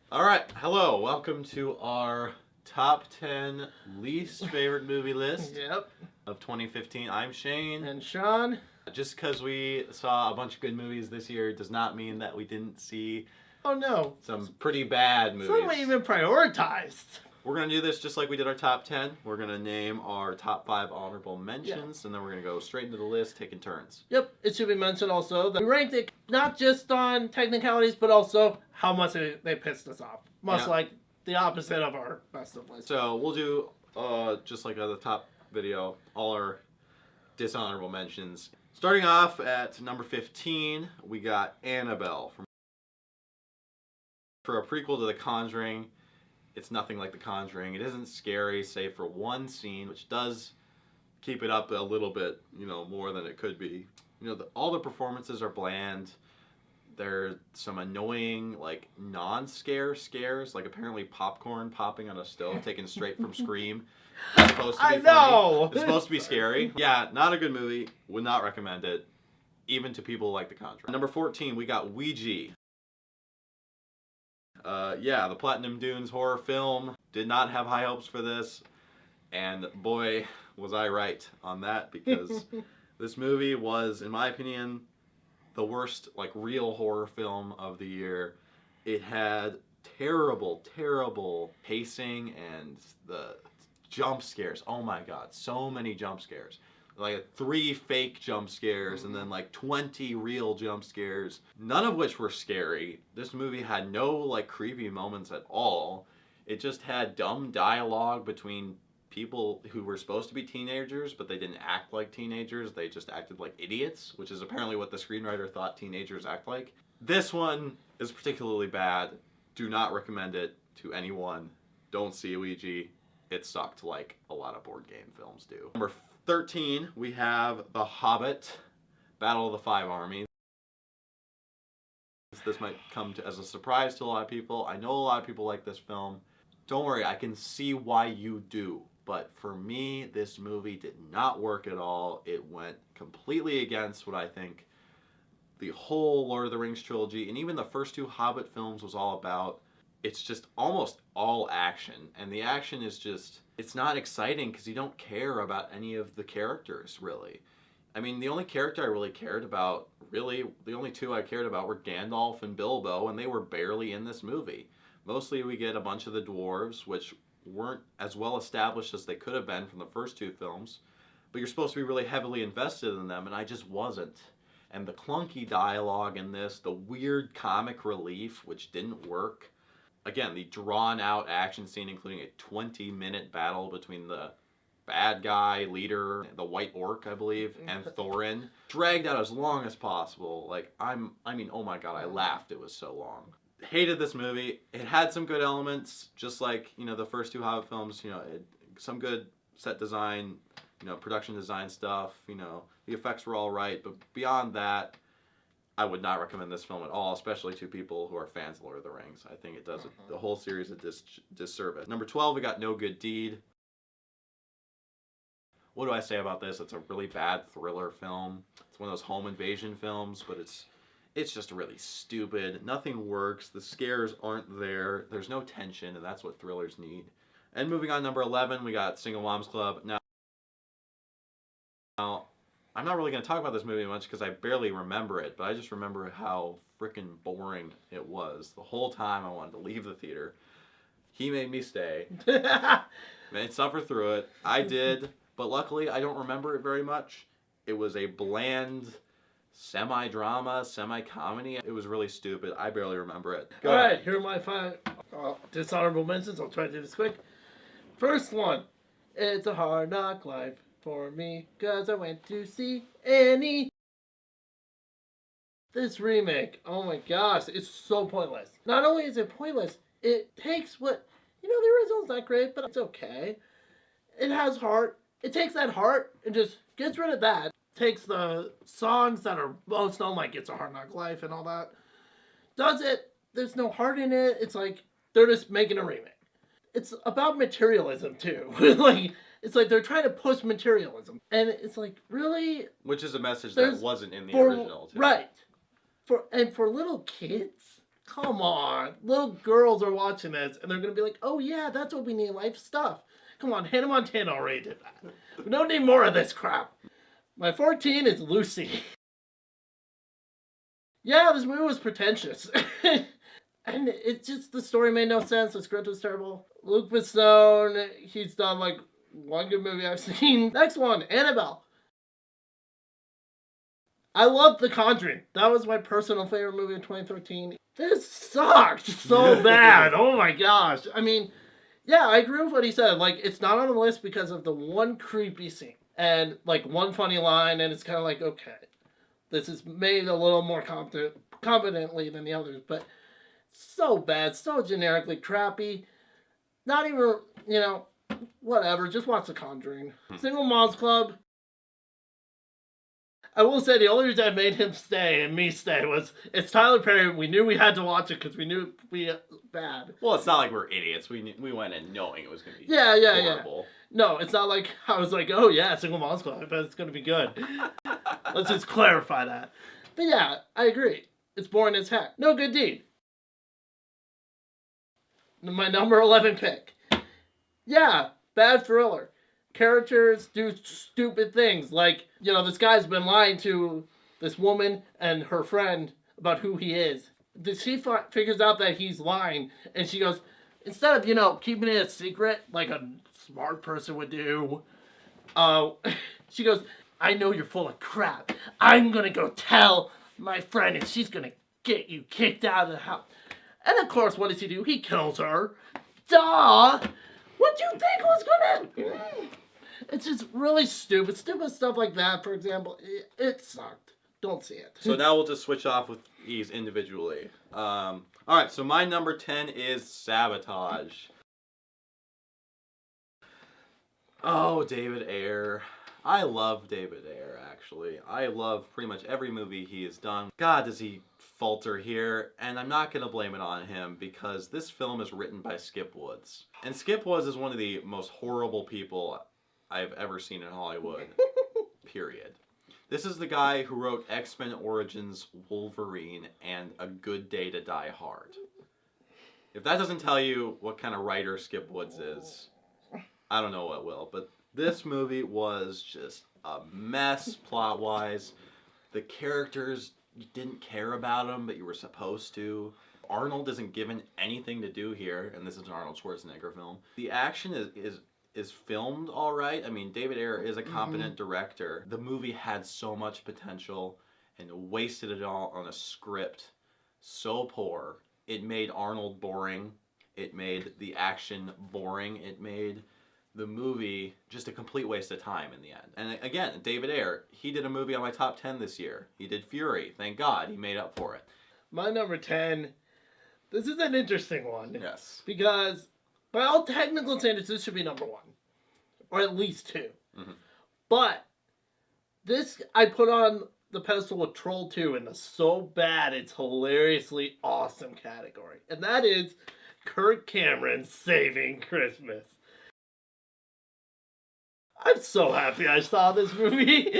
All right, hello. Welcome to our top 10 least favorite movie list Yep. of 2015. I'm Shane. And Sean. Just because we saw a bunch of good movies this year does not mean that we didn't see Oh no. some pretty bad movies. Some we even prioritized. We're going to do this just like we did our top 10. We're going to name our top 5 honorable mentions, and then we're going to go straight into the list, taking turns. Yep. It should be mentioned also that we ranked it not just on technicalities, but also how much they pissed us off. Much like the opposite of our best of list. So we'll do, just like the top video, all our dishonorable mentions. Starting off at number 15, we got Annabelle. For a prequel to The Conjuring, it's nothing like The Conjuring. It isn't scary, save for one scene, which does keep it up a little bit, more than it could be. All the performances are bland. There's some annoying, non-scare scares, like apparently popcorn popping on a stove taken straight from Scream. It's supposed to be funny. It's supposed to be scary. Yeah, not a good movie. Would not recommend it, even to people like The Conjuring. Number 14, we got Ouija. The Platinum Dunes horror film. Did not have high hopes for this, and boy, was I right on that, because this movie was, in my opinion, the worst, real horror film of the year. It had terrible, terrible pacing, and the jump scares. Oh my god, so many jump scares. 3 fake jump scares and then 20 real jump scares, none of which were scary. This movie had no creepy moments at all. It just had dumb dialogue between people who were supposed to be teenagers, but they didn't act like teenagers. They just acted like idiots, which is apparently what the screenwriter thought teenagers act like. This one is particularly bad. Do not recommend it to anyone. Don't see Ouija. It sucked like a lot of board game films do. Number 13, we have The Hobbit, Battle of the Five Armies. This might come as a surprise to a lot of people. I know a lot of people like this film. Don't worry, I can see why you do. But for me, this movie did not work at all. It went completely against what I think the whole Lord of the Rings trilogy, and even the first 2 Hobbit films, was all about. It's just almost all action, and the action is just, it's not exciting because you don't care about any of the characters, really. I mean, the only character I really cared about, the only 2 I cared about were Gandalf and Bilbo, and they were barely in this movie. Mostly we get a bunch of the dwarves, which weren't as well established as they could have been from the first 2 films, but you're supposed to be really heavily invested in them, and I just wasn't. And the clunky dialogue in this, the weird comic relief, which didn't work. Again, the drawn-out action scene, including a 20-minute battle between the bad guy leader, the White Orc, I believe, and Thorin, dragged out as long as possible. Oh my god, I laughed. It was so long. Hated this movie. It had some good elements, just like, the first 2 Hobbit films. Some good set design, production design stuff. The effects were all right, but beyond that, I would not recommend this film at all, especially to people who are fans of Lord of the Rings. I think it does the whole series a disservice. Number 12, we got No Good Deed. What do I say about this? It's a really bad thriller film. It's one of those home invasion films, but it's just really stupid. Nothing works. The scares aren't there. There's no tension, and that's what thrillers need. And moving on, number 11, we got Single Moms Club. Now, I'm not really going to talk about this movie much because I barely remember it, but I just remember how freaking boring it was. The whole time I wanted to leave the theater. He made me stay. Made suffer through it. I did, but luckily I don't remember it very much. It was a bland semi-drama, semi-comedy. It was really stupid. I barely remember it. All right, here are my 5 dishonorable mentions. I'll try to do this quick. First one, It's a Hard Knock Life for me, cause I went to see Annie. This remake, oh my gosh, it's so pointless. Not only is it pointless, it takes the original's not great, but it's okay. It has heart. It takes that heart and just gets rid of that. Takes the songs that are most known, like It's a Hard Knock Life and all that. Does it, there's no heart in it. It's like, they're just making a remake. It's about materialism too. It's like they're trying to push materialism. And it's like, really? Which is a message that wasn't in the original, too. Right. For little kids, Come on. Little girls are watching this, and they're going to be like, oh, yeah, that's what we need in life stuff. Come on, Hannah Montana already did that. We don't need more of this crap. My 14 is Lucy. Yeah, this movie was pretentious. And it's just, the story made no sense. The script was terrible. Luke Besson, he's done like one good movie I've seen. Next one, Annabelle. I loved The Conjuring. That was my personal favorite movie of 2013. This sucked so bad. Oh my gosh. I mean, yeah, I agree with what he said. Like, it's not on the list because of the one creepy scene and like one funny line, and it's kind of like, okay, this is made a little more competently than the others, but so bad, so generically crappy. Not even, whatever. Just watch The Conjuring. Single Moms Club. I will say the only reason I made him stay and me stay was it's Tyler Perry. We knew we had to watch it because we knew it'd be bad. Well, it's not like we're idiots. We went in knowing it was going to be horrible. No, it's not like I was like, oh yeah, Single Moms Club. I bet it's going to be good. Let's just clarify that. But yeah, I agree. It's boring as heck. No good deed. My number 11 pick. Yeah, bad thriller. Characters do stupid things. Like, this guy's been lying to this woman and her friend about who he is. She figures out that he's lying, and she goes, instead of, keeping it a secret like a smart person would do, she goes, I know you're full of crap. I'm gonna go tell my friend, and she's gonna get you kicked out of the house. And of course, what does he do? He kills her. Duh! What do you think was gonna... It's just really stupid stuff like that, for example. It sucked. Don't see it. So now we'll just switch off with these individually. Alright, so my number 10 is Sabotage. Oh, David Ayer. I love David Ayer, actually. I love pretty much every movie he has done. God, does he falter here, and I'm not going to blame it on him because this film is written by Skip Woods. And Skip Woods is one of the most horrible people I've ever seen in Hollywood, period. This is the guy who wrote X-Men Origins Wolverine and A Good Day to Die Hard. If that doesn't tell you what kind of writer Skip Woods is, I don't know what will. But this movie was just a mess plot-wise. The characters, you didn't care about them, but you were supposed to. Arnold isn't given anything to do here, and this is an Arnold Schwarzenegger film. The action is filmed all right. I mean, David Ayer is a competent director. The movie had so much potential and wasted it all on a script so poor. It made Arnold boring. It made the action boring. It made the movie just a complete waste of time in the end. And again, David Ayer, he did a movie on my top 10 this year. He did Fury. Thank God he made up for it. My number 10, this is an interesting one. Yes. Because by all technical standards, this should be number 1. Or at least 2. Mm-hmm. But this I put on the pedestal with Troll 2 in the so bad it's hilariously awesome category. And that is Kirk Cameron Saving Christmas. I'm so happy I saw this movie.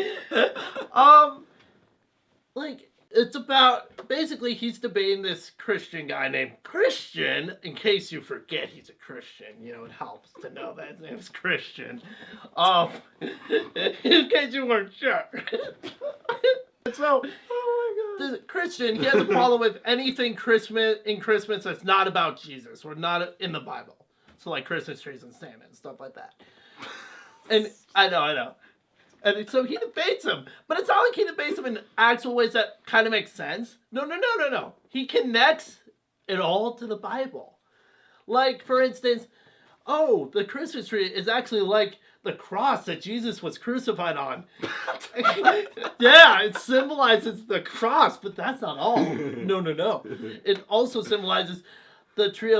It's about, basically he's debating this Christian guy named Christian, in case you forget he's a Christian. It helps to know that his name's Christian. In case you weren't sure. So, this Christian, he has a problem with anything Christmas that's not about Jesus, or not in the Bible. So like Christmas trees and Santa and stuff like that. And I know. And so he debates him. But it's not like he debates him in actual ways that kind of make sense. No. He connects it all to the Bible. Like, for instance, the Christmas tree is actually like the cross that Jesus was crucified on. Yeah, it symbolizes the cross, but that's not all. No. It also symbolizes the tree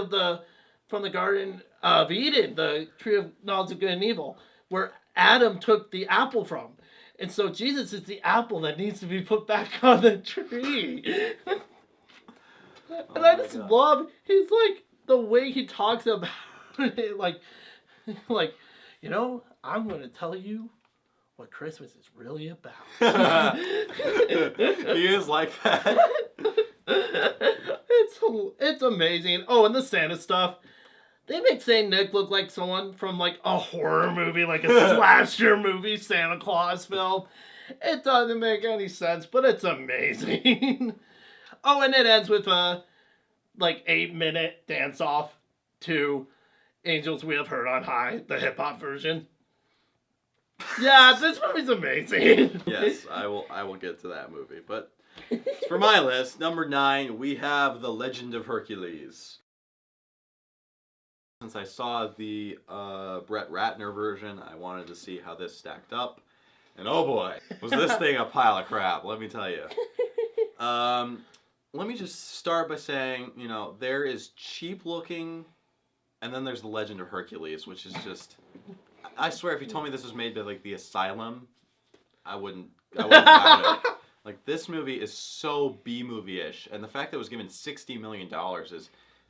from the Garden of Eden, the tree of knowledge of good and evil, where Adam took the apple from. And so Jesus is the apple that needs to be put back on the tree. And I just love the way he talks about it, like, I'm going to tell you what Christmas is really about. He is like that. It's It's amazing. Oh, and the Santa stuff. They make Saint Nick look like someone from like a horror movie, like a slasher movie, Santa Claus film. It doesn't make any sense, but it's amazing. Oh, and it ends with a like 8-minute dance off to Angels We Have Heard on High, the hip hop version. Yeah, this movie's amazing. Yes, I will get to that movie. But for my list, number 9, we have The Legend of Hercules. Since I saw the Brett Ratner version, I wanted to see how this stacked up. And oh boy, was this thing a pile of crap, let me tell you. Let me just start by saying, you know, there is cheap looking, and then there's The Legend of Hercules, which is just... I swear, if you told me this was made by, like, The Asylum, I wouldn't doubt it. Like, this movie is so B-movie-ish, and the fact that it was given $60 million is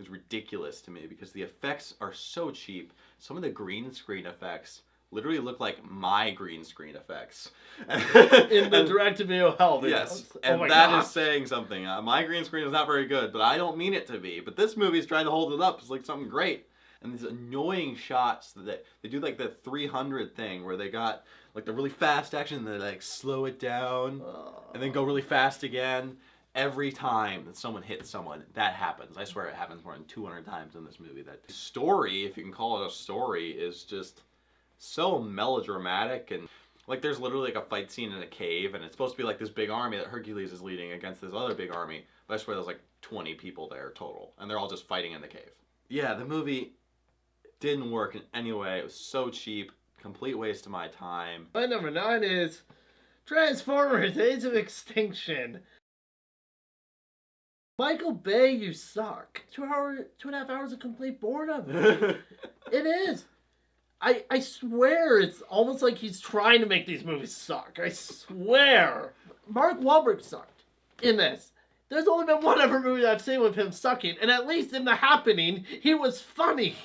ridiculous to me, because the effects are so cheap. Some of the green screen effects literally look like my green screen effects. In the direct-to-video hell videos. Yes, and that is saying something. My green screen is not very good, but I don't mean it to be. But this movie is trying to hold it up. It's like something great. And these annoying shots that they do, like the 300 thing where they got like the really fast action and they like slow it down and then go really fast again. Every time that someone hits someone, that happens. I swear it happens more than 200 times in this movie. That story, if you can call it a story, is just so melodramatic. And like there's literally like a fight scene in a cave and it's supposed to be like this big army that Hercules is leading against this other big army. But I swear there's like 20 people there total. And they're all just fighting in the cave. Yeah, the movie didn't work in any way. It was so cheap. Complete waste of my time. My number 9 is Transformers: Age of Extinction. Michael Bay, you suck. 2.5 hours of complete boredom. It is. I swear it's almost like he's trying to make these movies suck. I swear. Mark Wahlberg sucked in this. There's only been one other movie I've seen with him sucking, and at least in The Happening, he was funny.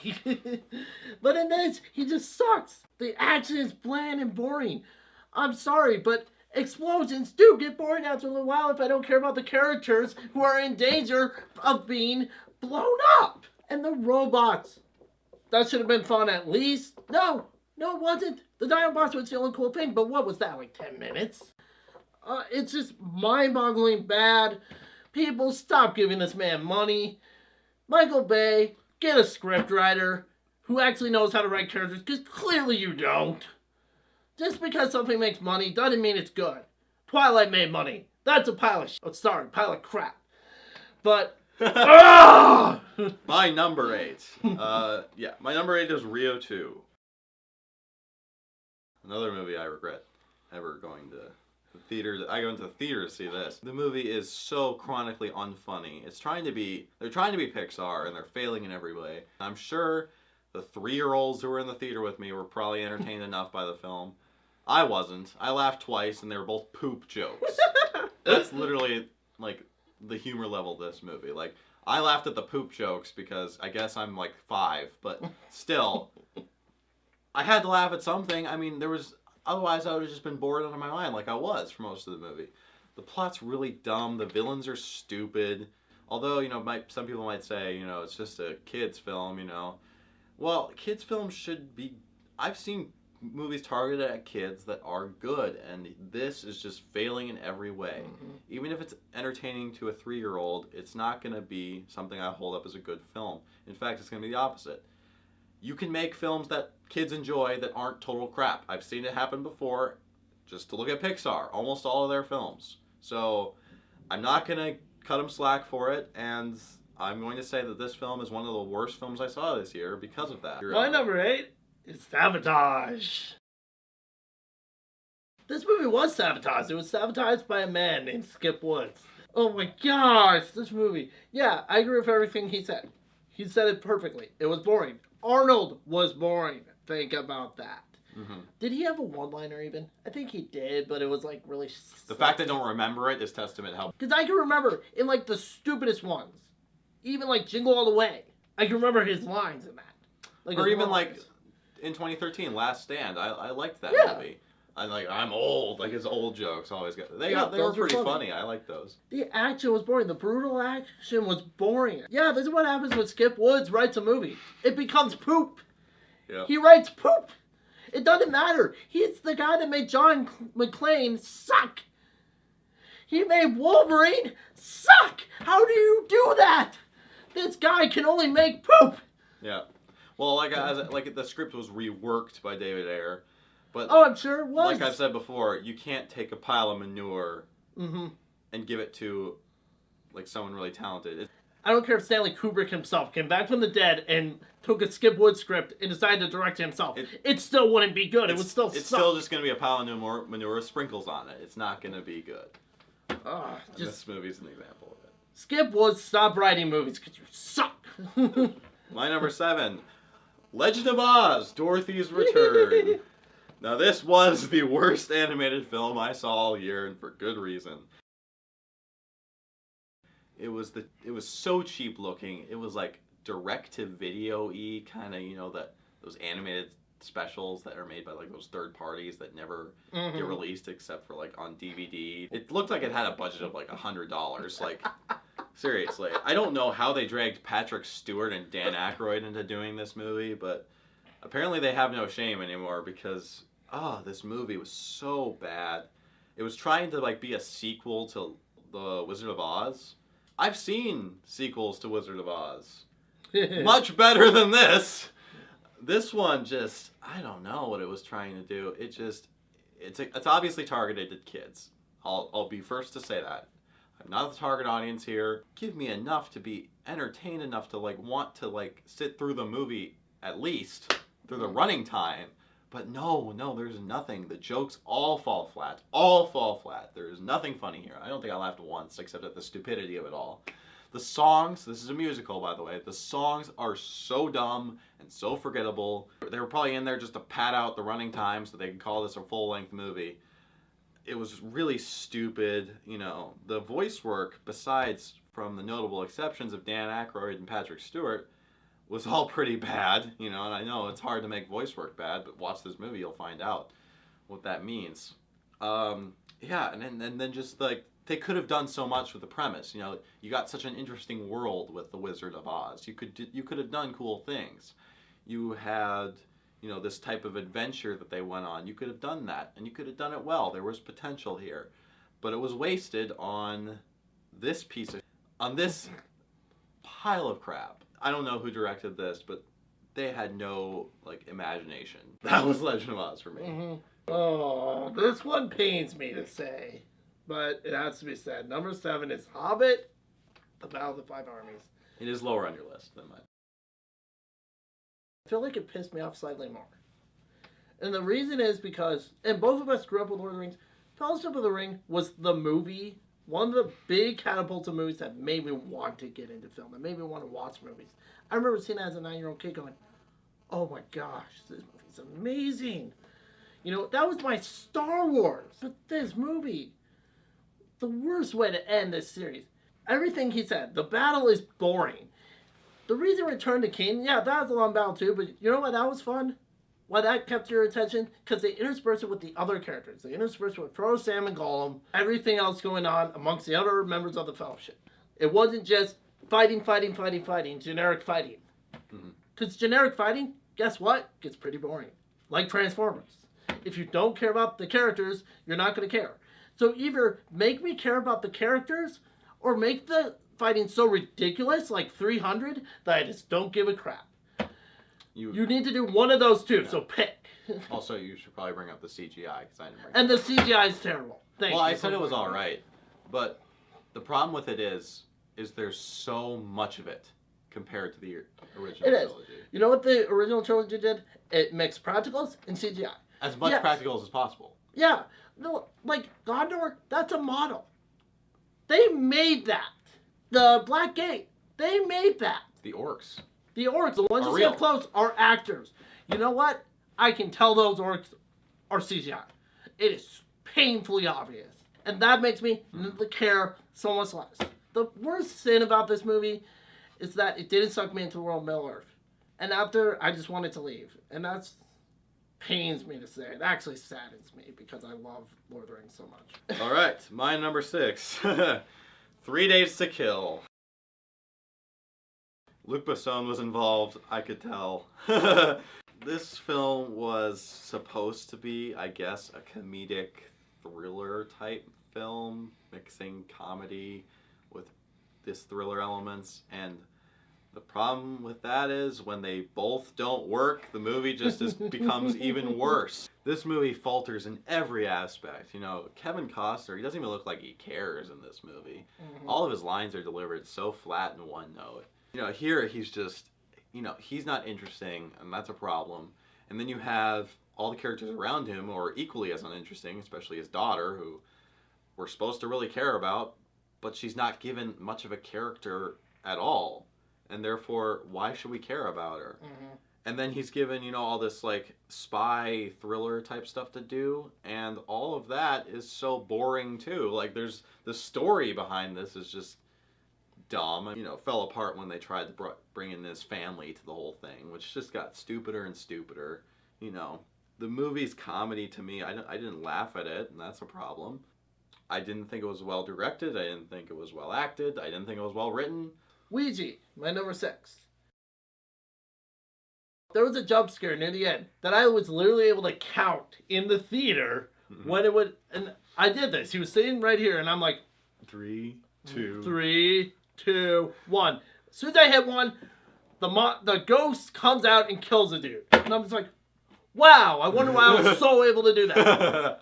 But in this, he just sucks. The action is bland and boring. I'm sorry, but explosions do get boring after a little while if I don't care about the characters who are in danger of being blown up. And the robots. That should have been fun at least. No, it wasn't. The Dinobots was the only cool thing, but what was that, like 10 minutes? It's just mind-boggling bad. People, stop giving this man money. Michael Bay, get a scriptwriter who actually knows how to write characters, because clearly you don't. Just because something makes money doesn't mean it's good. Twilight made money. That's a pile of shit. Oh, sorry, pile of crap. But, My number 8. My number 8 is Rio 2. Another movie I regret ever going to the theater. I go into the theater to see this. The movie is so chronically unfunny. They're trying to be Pixar, and they're failing in every way. I'm sure the 3-year-olds who were in the theater with me were probably entertained enough by the film. I wasn't. I laughed twice, and they were both poop jokes. That's literally, like, the humor level of this movie. Like, I laughed at the poop jokes because I guess I'm, like, 5, but still, I had to laugh at something. I mean, otherwise I would have just been bored out of my mind like I was for most of the movie. The plot's really dumb. The villains are stupid. Although, you know, some people might say, you know, it's just a kid's film, you know. Well, kids' films should be... I've seen movies targeted at kids that are good, and this is just failing in every way. Mm-hmm. Even if it's entertaining to a 3-year-old, it's not going to be something I hold up as a good film. In fact, it's going to be the opposite. You can make films that kids enjoy that aren't total crap. I've seen it happen before. Just to look at Pixar, almost all of their films. So I'm not going to cut them slack for it, and I'm going to say that this film is one of the worst films I saw this year because of that. My number 8 is Sabotage. This movie was sabotaged. It was sabotaged by a man named Skip Woods. Oh my gosh, this movie. Yeah, I agree with everything he said. He said it perfectly. It was boring. Arnold was boring. Think about that. Mm-hmm. Did he have a one-liner even? I think he did, but it was like really... The fact I don't remember it is testament how... Because I can remember in like the stupidest ones. Even like Jingle All the Way. I can remember his lines in that. Like, or even like in 2013, Last Stand. I liked that movie. I'm old. Like his old jokes always got. They were those pretty funny. funny. I like those. The action was boring. The brutal action was boring. Yeah, this is what happens when Skip Woods writes a movie. It becomes poop. Yeah. He writes poop. It doesn't matter. He's the guy that made John McClane suck. He made Wolverine suck. How do you do that? This guy can only make poop. Yeah. Well, like the script was reworked by David Ayer, but I'm sure it was. Like I've said before, you can't take a pile of manure and give it to like someone really talented. I don't care if Stanley Kubrick himself came back from the dead and took a Skip Woods script and decided to direct it himself. It still wouldn't be good. It would still suck. It's still just going to be a pile of manure with sprinkles on it. It's not going to be good. This movie's an example of it. Skip Woods, stop writing movies because you suck. My number 7, Legend of Oz, Dorothy's Return. Now this was the worst animated film I saw all year, and for good reason. It was so cheap looking. It was like direct-to-video-y kind of, those animated specials that are made by like those third parties that never get released except for like on DVD. It looked like it had a budget of like $100. Like seriously, I don't know how they dragged Patrick Stewart and Dan Aykroyd into doing this movie, but apparently they have no shame anymore because this movie was so bad. It was trying to like be a sequel to The Wizard of Oz. I've seen sequels to Wizard of Oz. Much better than this. This one just, I don't know what it was trying to do. It's obviously targeted at kids. I'll be first to say that. I'm not the target audience here. Give me enough to be entertained enough to like want to like sit through the movie at least through the running time. But no, there's nothing. The jokes all fall flat. There is nothing funny here. I don't think I laughed once, except at the stupidity of it all. The songs, this is a musical, by the way, the songs are so dumb and so forgettable. They were probably in there just to pad out the running time so they could call this a full-length movie. It was really stupid. The voice work, besides from the notable exceptions of Dan Aykroyd and Patrick Stewart, was all pretty bad, and I know it's hard to make voice work bad, but watch this movie, you'll find out what that means. And then just like, they could have done so much with the premise, you got such an interesting world with The Wizard of Oz. You could have done cool things. You had, this type of adventure that they went on. You could have done that, and you could have done it well. There was potential here. But it was wasted on this pile of crap. I don't know who directed this, but they had no imagination. That was Legend of Oz for me. Oh, this one pains me to say, but it has to be said. Number 7 is Hobbit, The Battle of the Five Armies. It is lower on your list than mine. I feel like it pissed me off slightly more. And the reason is because, and both of us grew up with Lord of the Rings, Fellowship of the Ring was the movie, one of the big catapults of movies that made me want to get into film, that made me want to watch movies. I remember seeing it as a 9-year-old kid going, oh my gosh, this movie's amazing. That was my Star Wars. But this movie, the worst way to end this series. Everything he said, the battle is boring. The reason Return to King, that was a long battle too, but you know why that was fun? Why that kept your attention? Because they interspersed it with the other characters. They interspersed it with Frodo, Sam, and Gollum. Everything else going on amongst the other members of the Fellowship. It wasn't just fighting, generic fighting. Because generic fighting, guess what? Gets pretty boring. Like Transformers. If you don't care about the characters, you're not going to care. So either make me care about the characters, or make the fighting so ridiculous, like 300, that I just don't give a crap. You need to do one of those two, so pick. Also, you should probably bring up the CGI, because I didn't bring And the CGI is terrible. Thank you. I said it was alright, but the problem with it is there's so much of it compared to the original trilogy. You know what the original trilogy did? It mixed practicals and CGI. As much practicals as possible. Yeah. No, like Gondor, that's a model. They made that. The Black Gate, they made that. The orcs. The ones that step close, are actors. You know what? I can tell those orcs are CGI. It is painfully obvious. And that makes me care so much less. The worst sin about this movie is that it didn't suck me into the world of Middle Earth. And after, I just wanted to leave. And that's pains me to say. It actually saddens me because I love Lord of the Rings so much. All right, my number 6. 3 Days to Kill. Luc Besson was involved, I could tell. This film was supposed to be, I guess, a comedic thriller type film, mixing comedy with this thriller elements, and the problem with that is when they both don't work, the movie just becomes even worse. This movie falters in every aspect. You know, Kevin Costner, he doesn't even look like he cares in this movie. Mm-hmm. All of his lines are delivered so flat in one note. You know, here he's just, you know, he's not interesting, and that's a problem. And then you have all the characters around him who are equally as uninteresting, especially his daughter, who we're supposed to really care about, but she's not given much of a character at all. And therefore, why should we care about her? Mm-hmm. And then he's given, you know, all this, like, spy thriller type stuff to do, and all of that is so boring, too. Like, there's, the story behind this is just dumb. You know, fell apart when they tried to bring in his family to the whole thing, which just got stupider and stupider. You know, the movie's comedy, to me, I didn't laugh at it, and that's a problem. I didn't think it was well directed. I didn't think it was well acted. I didn't think it was well written. Ouija, my number 6. There was a jump scare near the end that I was literally able to count in the theater when it would, and I did this. He was sitting right here, and I'm like, 3, 2. 3, 2, 1. As soon as I hit 1, the ghost comes out and kills the dude. And I'm just like, wow, I wonder why I was so able to do that.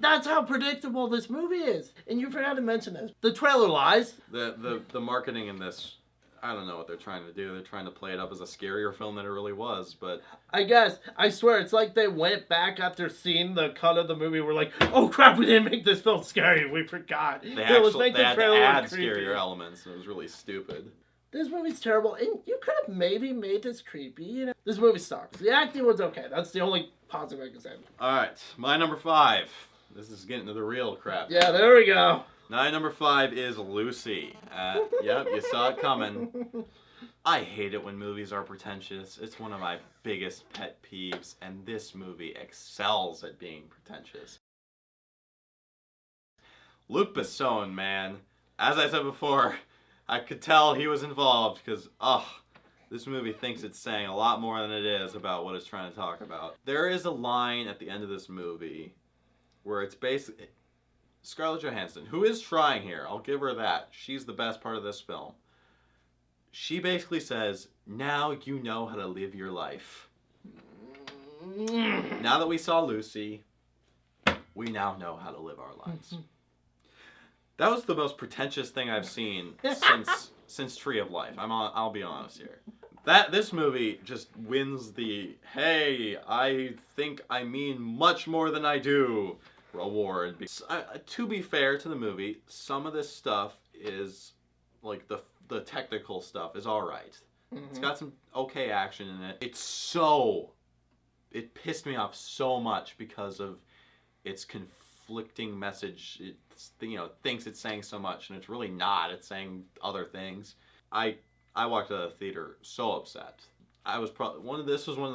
That's how predictable this movie is. And you forgot to mention this. The trailer lies. The marketing in this, I don't know what they're trying to do. They're trying to play it up as a scarier film than it really was, but... I guess. I swear, it's like they went back after seeing the cut of the movie. We're like, oh crap, we didn't make this film scary. We forgot. They had to add scarier elements, and it was really stupid. This movie's terrible, and you could have maybe made this creepy, you know? This movie sucks. The acting was okay. That's the only positive I can say. Alright, my number 5. This is getting to the real crap. Yeah, there we go. My number 5 is Lucy. Yep, you saw it coming. I hate it when movies are pretentious. It's one of my biggest pet peeves, and this movie excels at being pretentious. Luc Besson, man. As I said before, I could tell he was involved because, this movie thinks it's saying a lot more than it is about what it's trying to talk about. There is a line at the end of this movie where it's basically Scarlett Johansson, who is trying here, I'll give her that. She's the best part of this film. She basically says, now you know how to live your life. Now that we saw Lucy, we now know how to live our lives. That was the most pretentious thing I've seen since Tree of Life. I'll be honest here. This movie just wins the, hey, I think I mean much more than I do award. To be fair to the movie, some of this stuff is, like, the technical stuff is alright. Mm-hmm. It's got some okay action in it. It pissed me off so much because of its conflicting message. It's, you know, thinks it's saying so much, and it's really not. It's saying other things. I walked out of the theater so upset. I was probably this was one of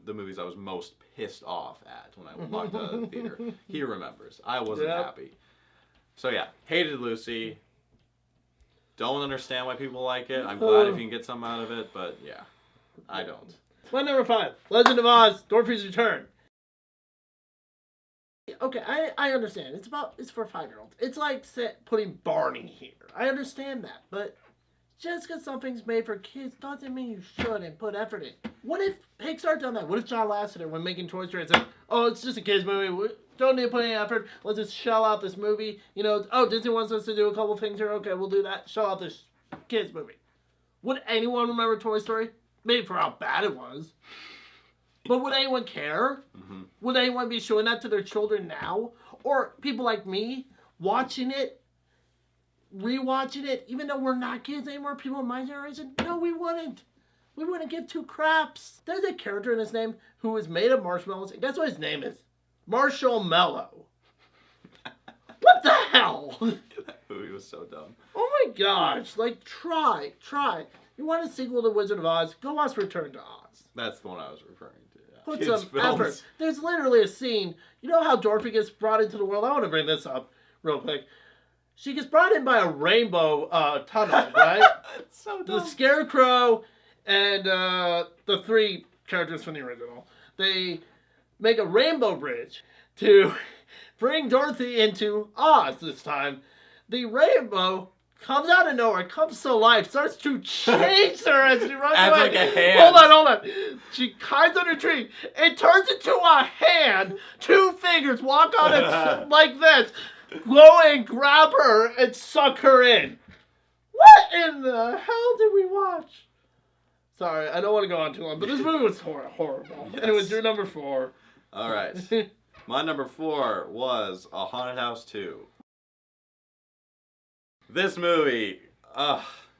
the movies I was most pissed off at when I walked out of the theater. He remembers. I wasn't happy. So yeah, hated Lucy. Don't understand why people like it. I'm glad if you can get something out of it, but yeah, I don't. My number 5, Legend of Oz, Dorothy's Return. Okay, I understand. It's for 5-year-olds. It's like putting Barney here. I understand that, but just because something's made for kids doesn't mean you shouldn't put effort in. What if Pixar done that? What if John Lasseter, when making Toy Story, said, oh, it's just a kids movie. We don't need to put any effort. Let's just shell out this movie. You know, oh, Disney wants us to do a couple things here. Okay, we'll do that. Shell out this kids movie. Would anyone remember Toy Story? Maybe for how bad it was. But would anyone care? Mm-hmm. Would anyone be showing that to their children now? Or people like me watching it, rewatching it, even though we're not kids anymore, people in my generation? No, we wouldn't. We wouldn't give 2 craps. There's a character in his name who is made of marshmallows. And guess what his name is? Marshall Mello. What the hell? That movie was so dumb. Oh my gosh. Like, try. You want a sequel to Wizard of Oz? Go watch Return to Oz. That's the one I was referring to, yeah. put Kids' some films. effort. There's literally a scene. You know how Dorothy gets brought into the world? I want to bring this up real quick. She gets brought in by a rainbow tunnel, right? It's so The dumb. Scarecrow and the 3 characters from the original. They make a rainbow bridge to bring Dorothy into Oz this time. The rainbow comes out of nowhere, comes to life, starts to chase her as she runs As away. like a hand. Hold on. She hides under a tree. It turns into a hand. 2 fingers walk on it like this. Go and grab her and suck her in. What in the hell did we watch? Sorry, I don't want to go on too long, but this movie was horrible. Yes. And it was your number 4. All right. My number 4 was A Haunted House 2. This movie,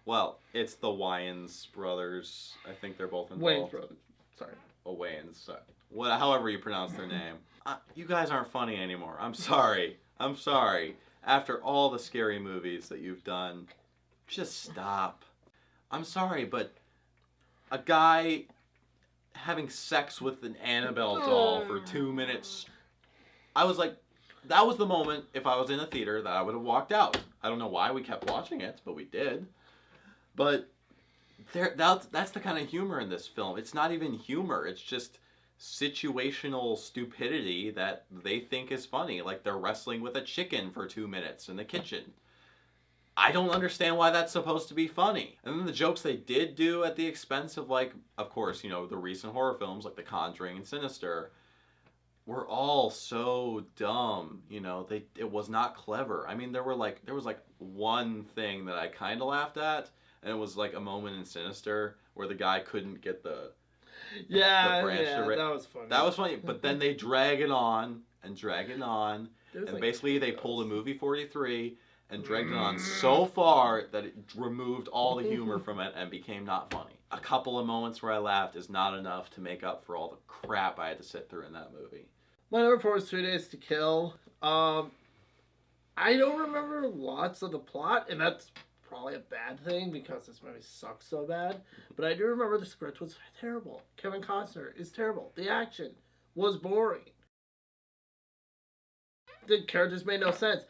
well, it's the Wayans brothers. I think they're both involved. Wayne's brothers. Sorry. Oh, Wayans. However you pronounce their name. You guys aren't funny anymore. I'm sorry. I'm sorry. After all the scary movies that you've done, just stop. I'm sorry, but a guy having sex with an Annabelle doll for 2 minutes, I was like, that was the moment, if I was in a theater, that I would have walked out. I don't know why we kept watching it, but we did. But that's the kind of humor in this film. It's not even humor. It's just situational stupidity that they think is funny. Like they're wrestling with a chicken for 2 minutes in the kitchen. I don't understand why that's supposed to be funny. And then the jokes they did do at the expense of, like, of course, you know, the recent horror films like The Conjuring and Sinister were all so dumb. You know, it was not clever. I mean, there was like one thing that I kind of laughed at, and it was like a moment in Sinister where the guy couldn't get the branch to that was funny. That was funny, but then they drag it on, and like basically they pulled a movie 43 and dragged it on so far that it removed all the humor from it and became not funny. A couple of moments where I laughed is not enough to make up for all the crap I had to sit through in that movie. My number 4 is 3 Days to Kill. I don't remember lots of the plot, and that's probably a bad thing because this movie sucks so bad. But I do remember the script was terrible. Kevin Costner is terrible. The action was boring. The characters made no sense.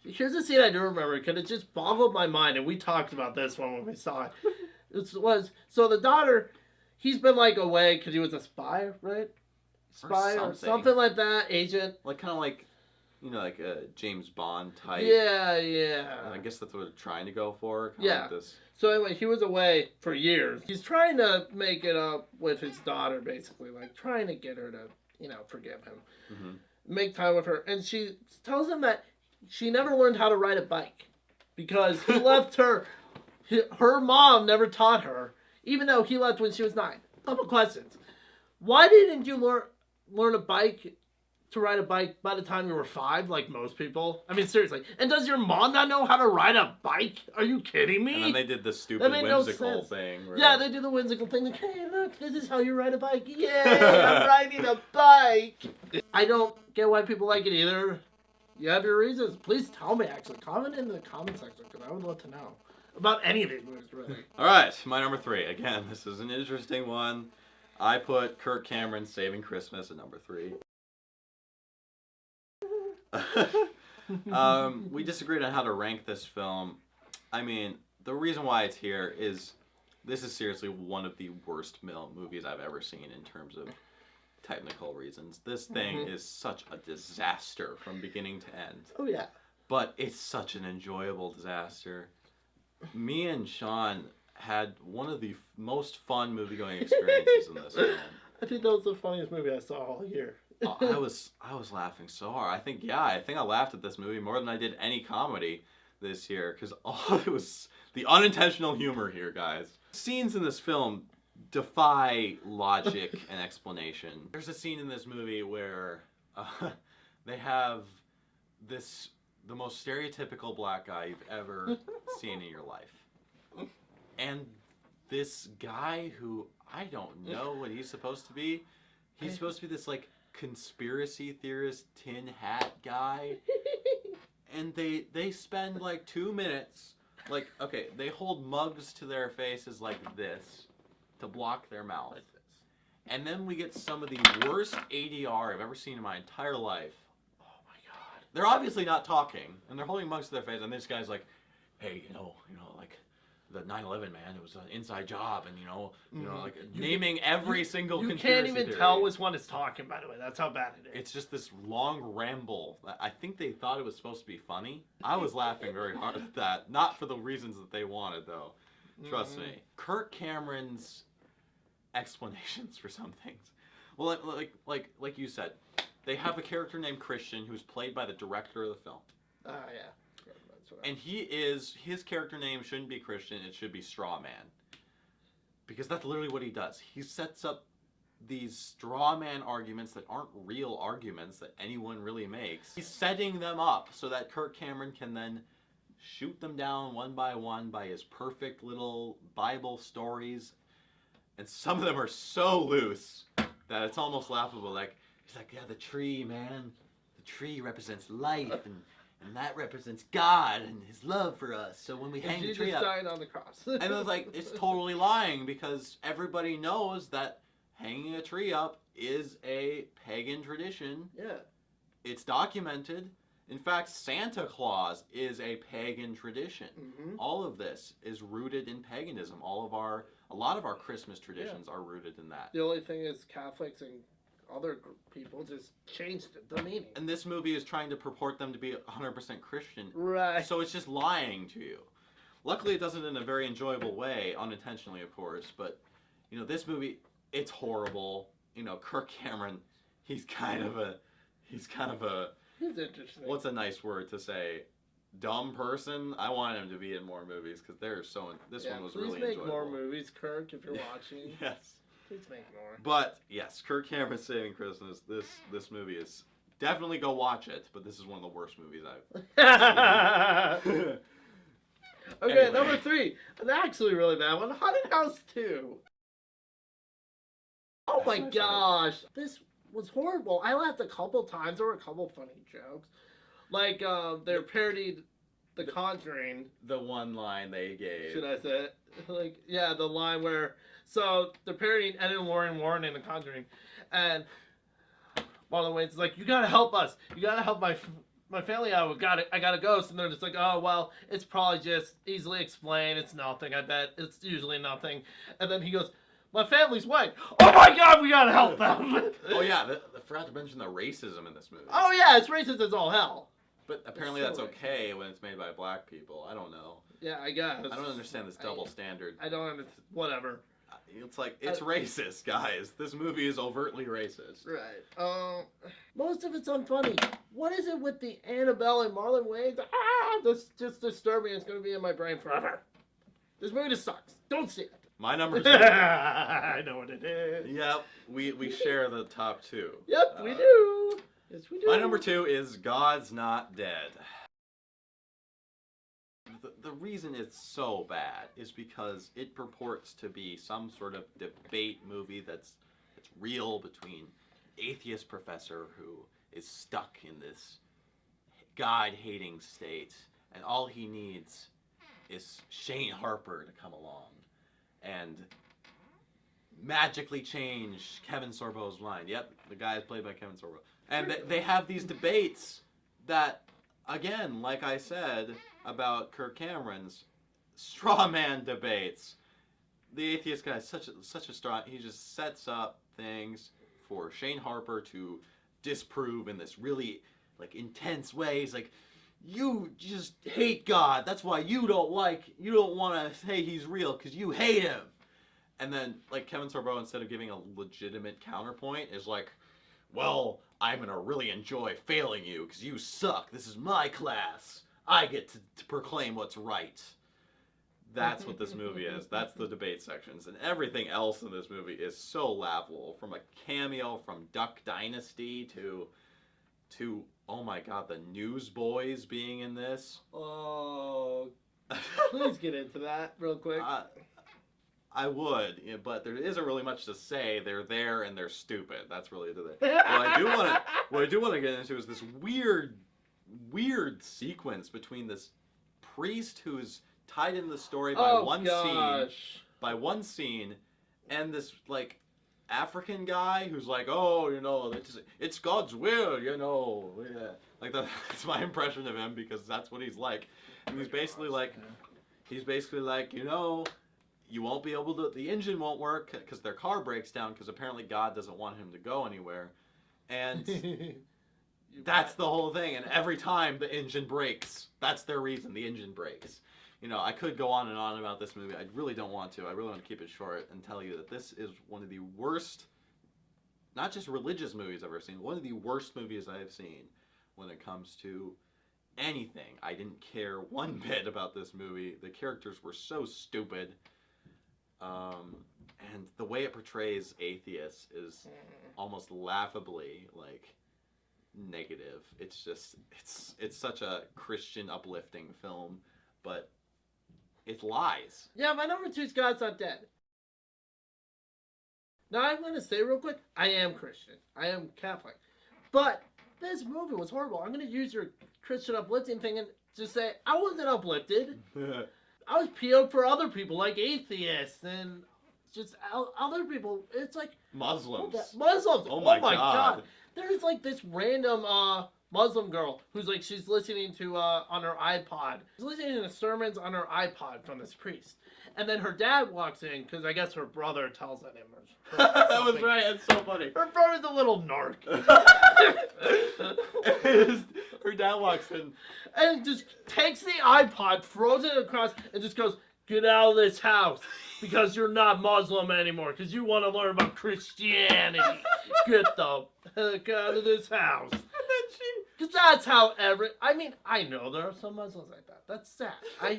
Here's a scene I do remember because it just boggled my mind, and we talked about this one when we saw it. So the daughter, he's been like away because he was a spy, right? Spy or something like that, agent. Like kind of like, you know, like a James Bond type. Yeah. I guess that's what they're trying to go for. Yeah. Like this. So anyway, he was away for years. He's trying to make it up with his daughter, basically, like trying to get her to, you know, forgive him, make time with her, and she tells him that she never learned how to ride a bike because he left her. Her mom never taught her, even though he left when she was 9. Couple questions. Why didn't you learn to ride a bike by the time you were 5, like most people? I mean, seriously. And does your mom not know how to ride a bike? Are you kidding me? And then they did the stupid whimsical thing. Right? Yeah, they do the whimsical thing. Like, hey, look, this is how you ride a bike. Yay, I'm riding a bike. I don't get why people like it either. You have your reasons. Please tell me, actually. Comment in the comment section, because I would love to know. About any of these movies, really. All right, my number 3. Again, this is an interesting one. I put Kirk Cameron's Saving Christmas at number 3. We disagreed on how to rank this film. I mean, the reason why it's here is this is seriously one of the worst movies I've ever seen in terms of technical reasons. This thing is such a disaster from beginning to end. Oh, yeah. But it's such an enjoyable disaster. Me and Sean had one of the most fun movie-going experiences in this film. I think that was the funniest movie I saw all year. I was laughing so hard. I think I laughed at this movie more than I did any comedy this year because it was the unintentional humor here, guys. Scenes in this film defy logic and explanation. There's a scene in this movie where they have the most stereotypical black guy you've ever seen in your life. And this guy who I don't know what he's supposed to be. He's supposed to be this like conspiracy theorist tin hat guy. And they spend like 2 minutes, like, okay, they hold mugs to their faces like this to block their mouth. And then we get some of the worst ADR I've ever seen in my entire life. Oh my god. They're obviously not talking, and they're holding mugs to their face, and this guy's like, hey, like the 9/11 man, it was an inside job, and like naming every single conspiracy You can't even theory. tell which one is talking, by the way. That's how bad it is. It's just this long ramble. I think they thought it was supposed to be funny. I was laughing very hard at that. Not for the reasons that they wanted, though. Trust me. Kirk Cameron's explanations for some things. Well, like you said, they have a character named Christian who's played by the director of the film. Oh, yeah. And his character name shouldn't be Christian, it should be Straw Man. Because that's literally what he does. He sets up these straw man arguments that aren't real arguments that anyone really makes. He's setting them up so that Kirk Cameron can then shoot them down one by his perfect little Bible stories. And some of them are so loose that it's almost laughable. Like, he's like, yeah, the tree, man. The tree represents life, and that represents God and his love for us. So when we hang the tree up... died on the cross. And I was like, it's totally lying because everybody knows that hanging a tree up is a pagan tradition. Yeah. It's documented. In fact, Santa Claus is a pagan tradition. Mm-hmm. All of this is rooted in paganism. A lot of our Christmas traditions are rooted in that. The only thing is Catholics and other people just changed the meaning. And this movie is trying to purport them to be 100% Christian. Right. So it's just lying to you. Luckily, it does it in a very enjoyable way, unintentionally, of course. But, this movie, it's horrible. Kirk Cameron, he's kind of a... He's interesting. What's a nice word to say? Dumb person? I want him to be in more movies because this one was really enjoyable. Please make more movies, Kirk, if you're watching. Yes. Please make more. But yes, Kirk Cameron's Saving Christmas. This movie is definitely go watch it. But this is one of the worst movies I've seen. Okay, anyway. Number 3, an actually really bad one. Haunted House 2. Oh my gosh, this was horrible. I laughed a couple times. There were a couple funny jokes, like they parodied The Conjuring. The one line they gave. Should I say it? The line where. So they're parodying Ed and Lauren Warren in The Conjuring, and Marlon Wayne's like, "You gotta help us. You gotta help my family out. I got a ghost." And they're just like, "Oh well, it's probably just easily explained. It's nothing. I bet it's usually nothing." And then he goes, "My family's white. Oh my God, we gotta help them." Oh yeah, I forgot to mention the racism in this movie. Oh yeah, it's racist as all hell. But apparently that's okay when it's made by black people. I don't know. Yeah, I guess. I don't understand this double standard. I don't understand. Whatever. It's like, it's racist, guys. This movie is overtly racist. Right. Most of it's unfunny. What is it with the Annabelle and Marlon Wayans? That's just disturbing. It's going to be in my brain forever. This movie just sucks. Don't see it. My number 2. I know what it is. Yep. We share the top 2. Yep, we do. Yes, we do. My number 2 is God's Not Dead. The reason it's so bad is because it purports to be some sort of debate movie that's real between an atheist professor who is stuck in this God-hating state, and all he needs is Shane Harper to come along and magically change Kevin Sorbo's mind. Yep, the guy is played by Kevin Sorbo. And they have these debates that, again, like I said about Kirk Cameron's straw man debates. The atheist guy is such a straw. He just sets up things for Shane Harper to disprove in this really intense way. He's like, you just hate God. That's why you don't want to say he's real because you hate him. And then Kevin Sorbo, instead of giving a legitimate counterpoint, is like, well, I'm gonna really enjoy failing you because you suck. This is my class. I get to proclaim what's right. That's what this movie is. That's the debate sections. And everything else in this movie is so laughable. From a cameo from Duck Dynasty to oh my God, the Newsboys being in this. Oh, please get into that real quick. I would, but there isn't really much to say. They're there and they're stupid. That's really the thing. What I do want to get into is this weird sequence between this priest who's tied in the story by one scene, and this African guy who's like, oh, it's God's will, Yeah. Like that's my impression of him because that's what he's like. And he's basically like, you won't be able to, the engine won't work because their car breaks down because apparently God doesn't want him to go anywhere. And that's the whole thing. And every time the engine breaks, that's their reason, the engine breaks. I could go on and on about this movie. I really don't want to. I really want to keep it short and tell you that this is one of the worst, not just religious movies I've ever seen, one of the worst movies I have seen when it comes to anything. I didn't care one bit about this movie. The characters were so stupid. And the way it portrays atheists is almost laughably, like, negative. It's just, it's such a Christian uplifting film, but it lies. Yeah, my number 2 is God's Not Dead. Now, I'm going to say real quick, I am Christian. I am Catholic. But this movie was horrible. I'm going to use your Christian uplifting thing and just say, I wasn't uplifted. I was PO'd for other people, like atheists and just other people. It's like... Muslims. Muslims! Oh my God. There's like this random Muslim girl who's like, she's listening to, on her iPod. She's listening to sermons on her iPod from this priest. And then her dad walks in, because I guess her brother tells on him. That was right, that's so funny. Her brother's a little narc. Her dad walks in. And just takes the iPod, throws it across, and just goes, get out of this house. Because you're not Muslim anymore. Because you want to learn about Christianity. Get the heck out of this house. Because that's how I know there are some Muslims like that. That's sad.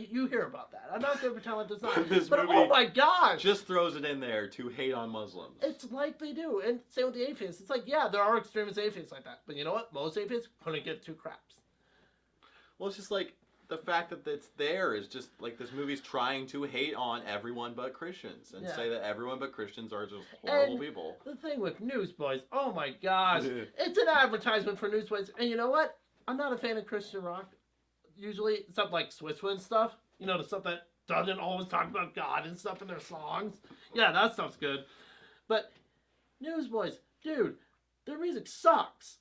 You hear about that. I'm not going to pretend like there's not. This but movie oh my gosh. Just throws it in there to hate on Muslims. It's like they do. And same with the atheists. It's like, yeah, there are extremist atheists like that. But you know what? Most atheists couldn't give 2 craps. Well, it's just like, the fact that it's there is just like this movie's trying to hate on everyone but Christians and say that everyone but Christians are just horrible people. The thing with Newsboys, oh my gosh, it's an advertisement for Newsboys. And you know what? I'm not a fan of Christian rock. Usually, except like Switzerland stuff. The stuff that doesn't always talk about God and stuff in their songs. Yeah, that stuff's good. But Newsboys, dude, their music sucks.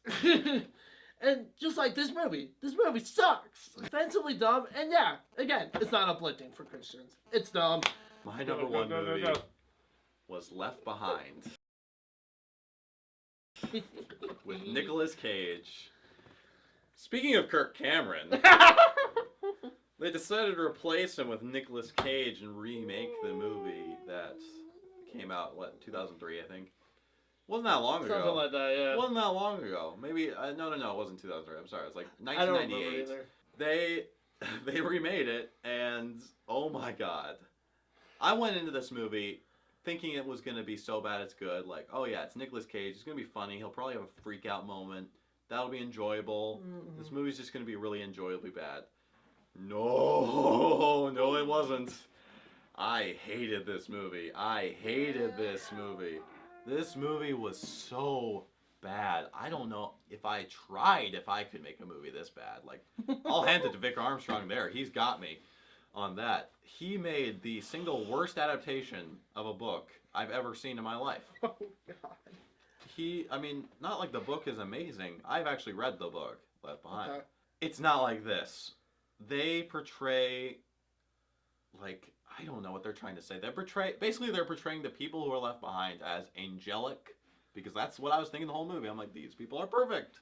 And just like this movie sucks. Offensively dumb. And yeah, again, it's not uplifting for Christians. It's dumb. My number one movie was Left Behind. With Nicolas Cage. Speaking of Kirk Cameron, they decided to replace him with Nicolas Cage and remake the movie that came out, 2003, I think. Wasn't that long ago. Something like that, yeah. Wasn't that long ago. Maybe, no, it wasn't 2003. I'm sorry. It was like 1998. I don't remember either. They remade it, and oh my God. I went into this movie thinking it was going to be so bad it's good. Like, oh yeah, it's Nicolas Cage. It's going to be funny. He'll probably have a freak out moment. That'll be enjoyable. Mm-hmm. This movie's just going to be really enjoyably bad. No, it wasn't. I hated this movie. This movie was so bad. I don't know if I could make a movie this bad. Like, I'll hand it to Vic Armstrong there. He's got me on that. He made the single worst adaptation of a book I've ever seen in my life. Oh, God. Not like the book is amazing. I've actually read the book, Left Behind. Okay. It's not like this. They portray, like, I don't know what they're trying to say. They're portraying the people who are left behind as angelic, because that's what I was thinking the whole movie. I'm like, these people are perfect.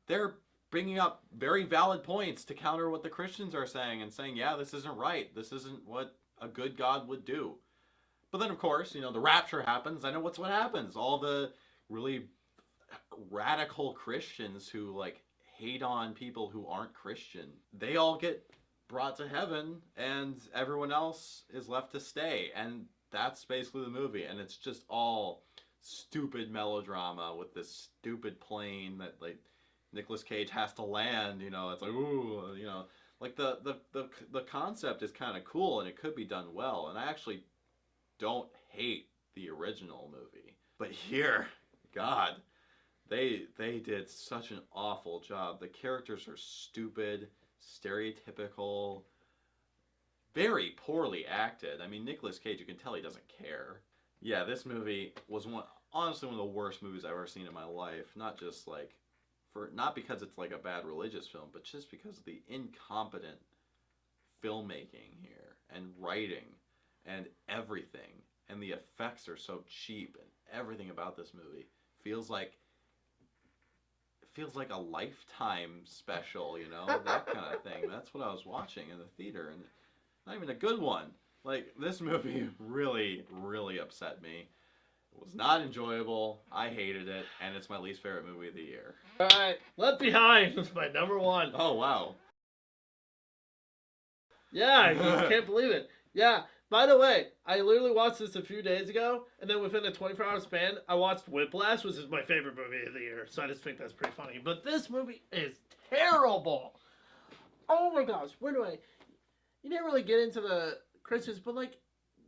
They're bringing up very valid points to counter what the Christians are saying and saying, yeah, this isn't right. This isn't what a good God would do. But then, of course, the rapture happens. I know what happens. All the really radical Christians who, like, hate on people who aren't Christian, they all get brought to heaven, and everyone else is left to stay. And that's basically the movie. And it's just all stupid melodrama with this stupid plane that, like, Nicolas Cage has to land. It's like, ooh, like the concept is kind of cool, and it could be done well. And I actually don't hate the original movie, but here, God, they did such an awful job. The characters are stupid, stereotypical, very poorly acted. Nicolas Cage, you can tell he doesn't care. Yeah, this movie was honestly one of the worst movies I've ever seen in my life. Not just like not because it's like a bad religious film, but just because of the incompetent filmmaking here and writing and everything, and the effects are so cheap, and everything about this movie feels like a Lifetime special, you know, that kind of thing. That's what I was watching in the theater, and not even a good one. Like, this movie really, really upset me. It was not enjoyable. I hated it, and it's my least favorite movie of the year. Alright, Left Behind was my number one. Oh, wow. Yeah, I just can't believe it. Yeah, by the way, I literally watched this a few days ago, and then within a 24-hour span, I watched Whiplash, which is my favorite movie of the year, so I just think that's pretty funny. But this movie is terrible. Oh my gosh, you didn't really get into the Christians, but like,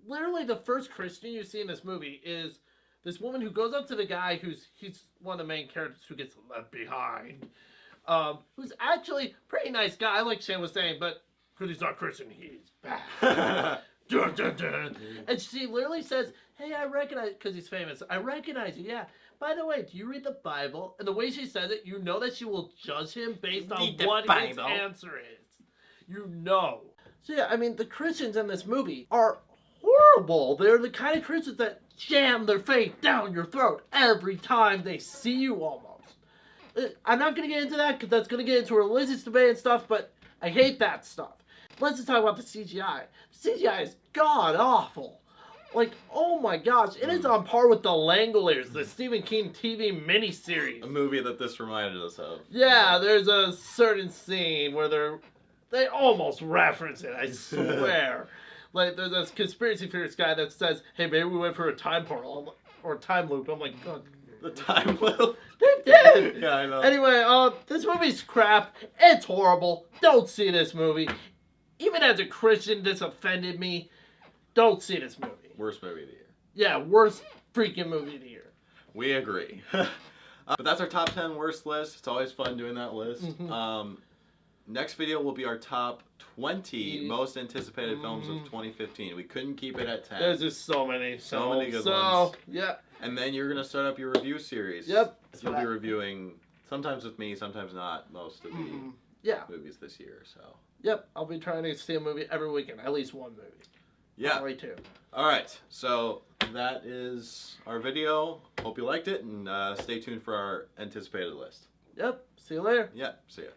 literally the first Christian you see in this movie is this woman who goes up to the guy he's one of the main characters who gets left behind, who's actually a pretty nice guy, like Shane was saying, but because he's not Christian, he's bad. Dun, dun, dun. And she literally says, hey, I recognize, because he's famous, I recognize you, yeah. By the way, do you read the Bible? And the way she says it, you know that she will judge him based on what his answer is. You know. So yeah, I mean, the Christians in this movie are horrible. They're the kind of Christians that jam their faith down your throat every time they see you almost. I'm not going to get into that because that's going to get into a religious debate and stuff, but I hate that stuff. Let's just talk about the CGI. The CGI is god-awful. Like, oh my gosh, it is on par with The Langoliers, the Stephen King TV miniseries. A movie that this reminded us of. Yeah, there's a certain scene where they almost reference it, I swear. Like, there's this conspiracy theorist guy that says, hey, maybe we went for a time portal or a time loop. I'm like, God. The time loop? They did! Yeah, I know. Anyway, this movie's crap. It's horrible. Don't see this movie. Even as a Christian, this offended me. Don't see this movie. Worst movie of the year. Yeah, worst freaking movie of the year. We agree. But that's our top 10 worst list. It's always fun doing that list. Next video will be our top 20 most anticipated films of 2015. We couldn't keep it at 10. There's just so many. So many good ones. Yeah. And then you're going to start up your review series. Yep. You'll be reviewing, sometimes with me, sometimes not, most of the movies this year. So. Yep. I'll be trying to see a movie every weekend. At least one movie. Yeah. Probably two. All right. So that is our video. Hope you liked it, and stay tuned for our anticipated list. Yep. See you later. Yeah. See ya.